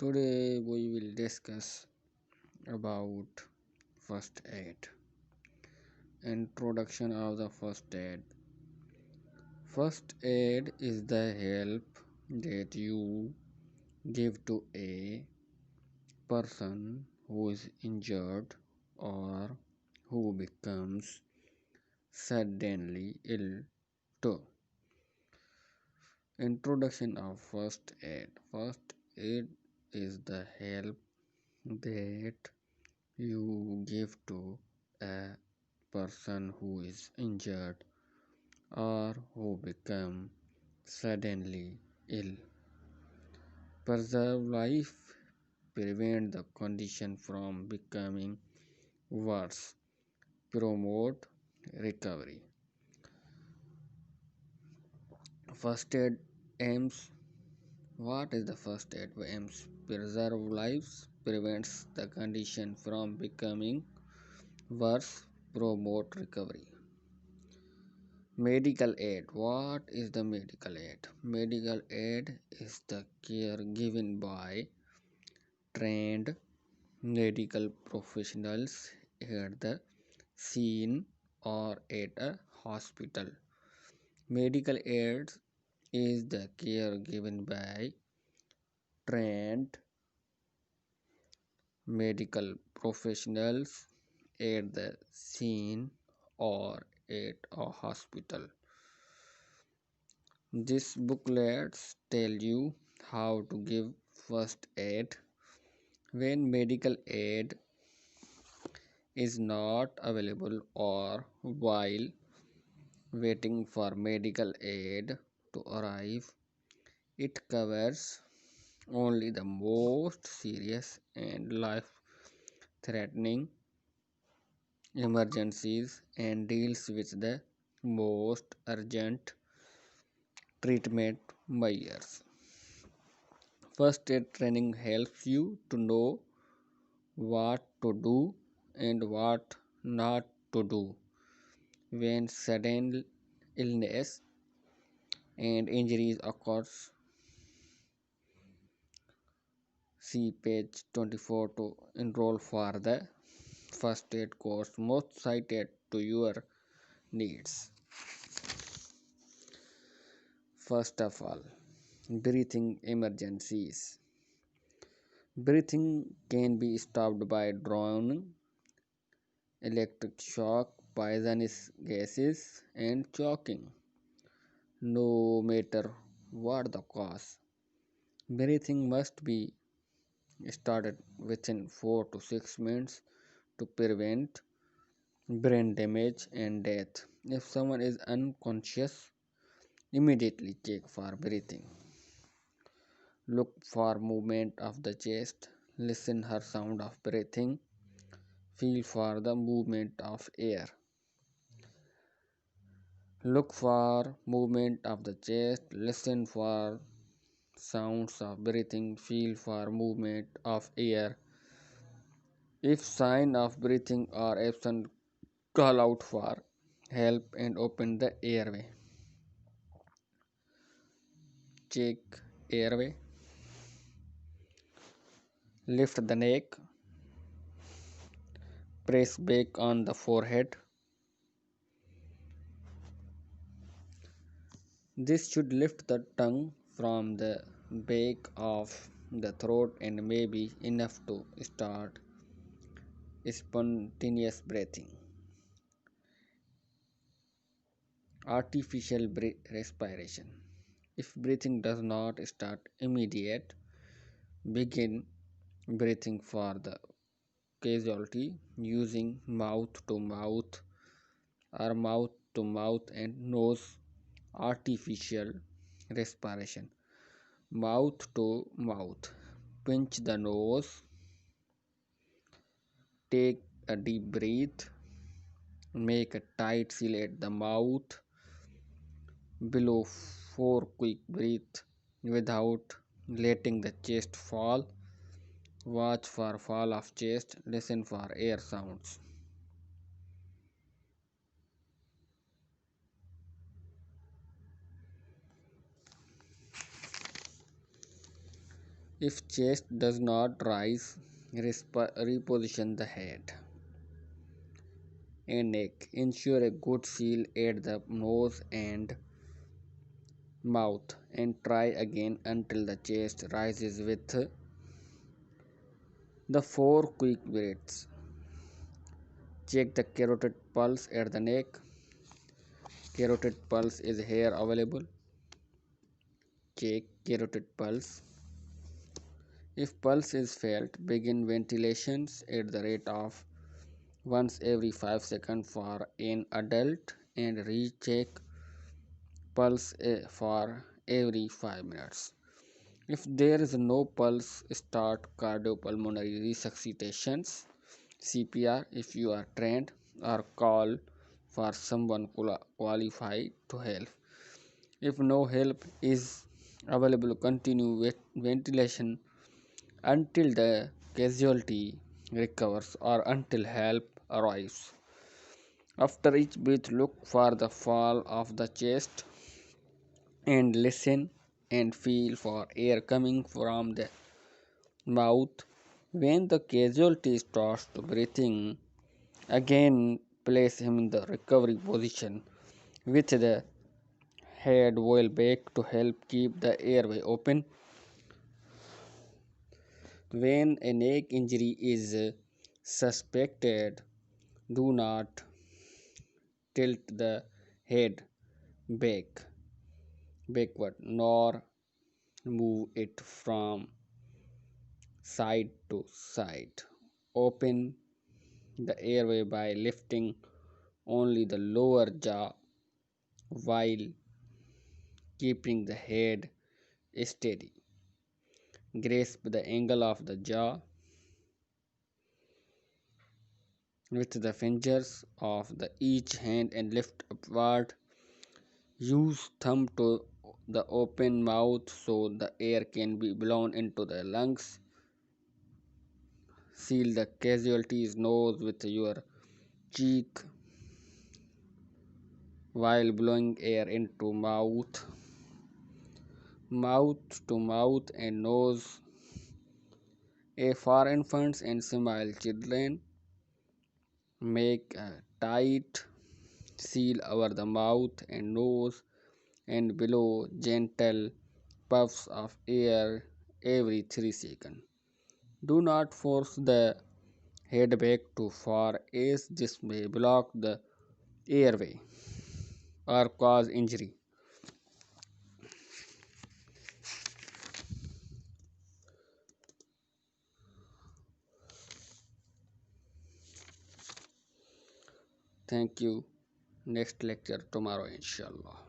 Today we will discuss about first aid. Introduction of the first aid. First aid is the help that you give to a person who is injured or who becomes suddenly ill to. Introduction of first aid. First aid is the help that you give to a person who is injured or who become suddenly ill. Preserve life, prevent the condition from becoming worse, promote recovery. First aid aims. What is the first aid aims? Preserve lives, prevents the condition from becoming worse, promote recovery. Medical aid. What is the medical aid? Medical aid is the care given by trained medical professionals at the scene or at a hospital. Medical aid is the care given by trained medical professionals at the scene or at a hospital. These booklets tell you how to give first aid when medical aid is not available or while waiting for medical aid to arrive. It covers only the most serious and life threatening emergencies and deals with the most urgent treatment measures. First aid training helps you to know what to do and what not to do when sudden illness and injuries occurs. See page 24 to enroll for the first aid course most cited to your needs. First of all, breathing emergencies. Breathing can be stopped by drowning, electric shock, poisonous gases, and choking. No matter what the cause, breathing must be started within 4 to 6 minutes to prevent brain damage and death. If someone is unconscious, immediately check for breathing. Look for movement of the chest. Listen her sound of breathing. Feel for the movement of air. Look for movement of the chest. Listen for sounds of breathing. Feel for movement of air. If sign of breathing are absent, call out for help and open the airway. Check airway. Lift the neck. Press back on the forehead. This should lift the tongue from the back of the throat and may be enough to start spontaneous breathing. Artificial respiration. If breathing does not start immediate, begin breathing for the casualty using mouth to mouth or mouth to mouth and nose artificial respiration. Mouth to mouth. Pinch the nose. Take a deep breath. Make a tight seal at the mouth. Below 4 quick breaths without letting the chest fall. Watch for fall of chest. Listen for air sounds. If chest does not rise, reposition the head and neck. Ensure a good seal at the nose and mouth and try again until the chest rises with the four quick breaths. Check the carotid pulse at the neck. Carotid pulse is here available. Check carotid pulse. If pulse is felt, begin ventilations at the rate of once every 5 seconds for an adult and recheck pulse for every 5 minutes. If there is no pulse, start cardiopulmonary resuscitations CPR if you are trained, or call for someone qualified to help. If no help is available, continue with ventilation until the casualty recovers or until help arrives. After each breath, look for the fall of the chest and listen and feel for air coming from the mouth. When the casualty starts breathing again, place him in the recovery position with the head well back to help keep the airway open. When a neck injury is suspected, do not tilt the head back backward nor move it from side to side. Open the airway by lifting only the lower jaw while keeping the head steady. Grasp the angle of the jaw with the fingers of the each hand and lift upward. Use thumb to the open mouth so the air can be blown into the lungs. Seal the casualty's nose with your cheek while blowing air into mouth. Mouth to mouth and nose. For infants and small children, make a tight seal over the mouth and nose and below gentle puffs of air every 3 seconds. Do not force the head back too far as this may block the airway or cause injury. Thank you. Next lecture tomorrow, inshallah.